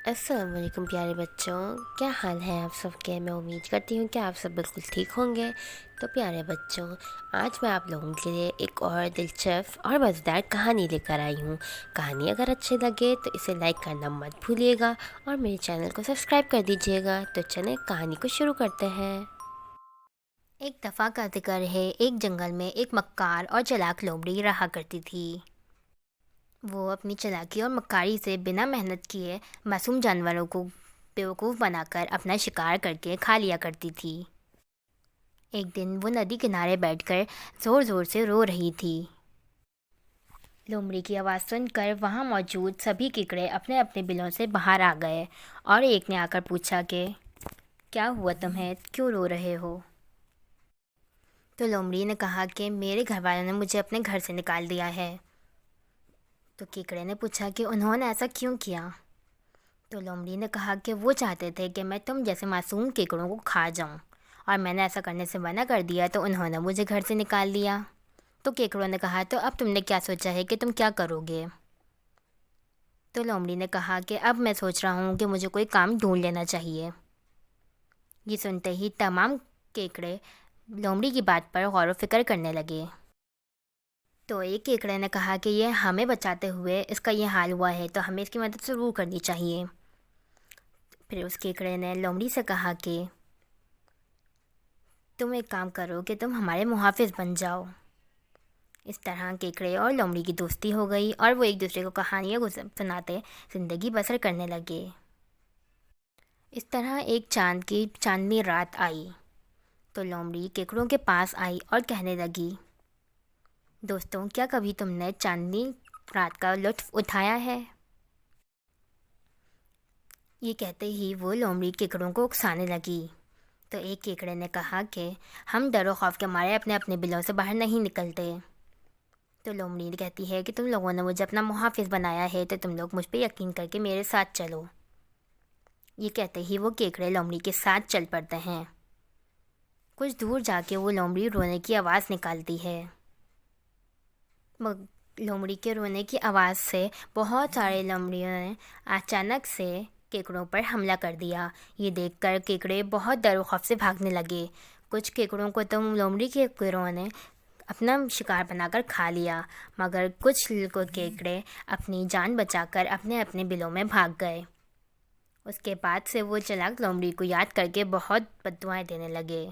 السلام علیکم پیارے بچوں، کیا حال ہے آپ سب کے؟ میں امید کرتی ہوں کہ آپ سب بالکل ٹھیک ہوں گے۔ تو پیارے بچوں، آج میں آپ لوگوں کے لیے ایک اور دلچسپ اور مزیدار کہانی لے کر آئی ہوں۔ کہانی اگر اچھی لگے تو اسے لائک کرنا مت بھولیے گا اور میرے چینل کو سبسکرائب کر دیجیے گا۔ تو چلیں کہانی کو شروع کرتے ہیں۔ ایک دفعہ کا ذکر ہے، ایک جنگل میں ایک مکار اور چلاک لومڑی رہا کرتی تھی۔ وہ اپنی چالاکی اور مکاری سے بنا محنت کیے معصوم جانوروں کو بیوقوف بنا کر اپنا شکار کر کے کھا لیا کرتی تھی۔ ایک دن وہ ندی کنارے بیٹھ کر زور زور سے رو رہی تھی۔ لومڑی کی آواز سن کر وہاں موجود سبھی کیکڑے اپنے اپنے بلوں سے باہر آ گئے اور ایک نے آ کر پوچھا کہ کیا ہوا تمہیں، کیوں رو رہے ہو؟ تو لومڑی نے کہا کہ میرے گھر والوں نے مجھے اپنے گھر سے نکال دیا ہے۔ تو کیکڑے نے پوچھا کہ انہوں نے ایسا کیوں کیا؟ تو لومڑی نے کہا کہ وہ چاہتے تھے کہ میں تم جیسے معصوم کیکڑوں کو کھا جاؤں، اور میں نے ایسا کرنے سے منع کر دیا تو انہوں نے مجھے گھر سے نکال دیا۔ تو کیکڑوں نے کہا تو اب تم نے کیا سوچا ہے کہ تم کیا کرو گے؟ تو لومڑی نے کہا کہ اب میں سوچ رہا ہوں کہ مجھے کوئی کام ڈھونڈ لینا چاہیے۔ یہ سنتے ہی تمام کیکڑے لومڑی کی بات پر غور و فکر کرنے لگے۔ تو ایک کیکڑے نے کہا کہ یہ ہمیں بچاتے ہوئے اس کا یہ حال ہوا ہے تو ہمیں اس کی مدد ضرور کرنی چاہیے۔ پھر اس کیکڑے نے لومڑی سے کہا کہ تم ایک کام کرو کہ تم ہمارے محافظ بن جاؤ۔ اس طرح کیکڑے اور لومڑی کی دوستی ہو گئی اور وہ ایک دوسرے کو کہانیاں سناتے زندگی بسر کرنے لگے۔ اس طرح ایک چاندنی رات آئی تو لومڑی کیکڑوں کے پاس آئی اور کہنے لگی، دوستوں، کیا کبھی تم نے چاندنی رات کا لطف اٹھایا ہے؟ یہ کہتے ہی وہ لومڑی کیکڑوں کو اکسانے لگی۔ تو ایک کیکڑے نے کہا کہ ہم ڈر و خوف کے مارے اپنے اپنے بلوں سے باہر نہیں نکلتے۔ تو لومڑی کہتی ہے کہ تم لوگوں نے مجھے اپنا محافظ بنایا ہے تو تم لوگ مجھ پہ یقین کر کے میرے ساتھ چلو۔ یہ کہتے ہی وہ کیکڑے لومڑی کے ساتھ چل پڑتے ہیں۔ کچھ دور جا کے وہ لومڑی رونے کی آواز نکالتی ہے۔ لومڑی کے رونے کی آواز سے بہت سارے لومڑیوں نے اچانک سے کیکڑوں پر حملہ کر دیا۔ یہ دیکھ کر کیکڑے بہت ڈر و خوف سے بھاگنے لگے۔ کچھ کیکڑوں کو تو لومڑی کے گروہ نے اپنا شکار بنا کر کھا لیا، مگر کچھ کیکڑے اپنی جان بچا کر اپنے اپنے بلوں میں بھاگ گئے۔ اس کے بعد سے وہ چلاک لومڑی کو یاد کر کے بہت بد دعائیں دینے لگے۔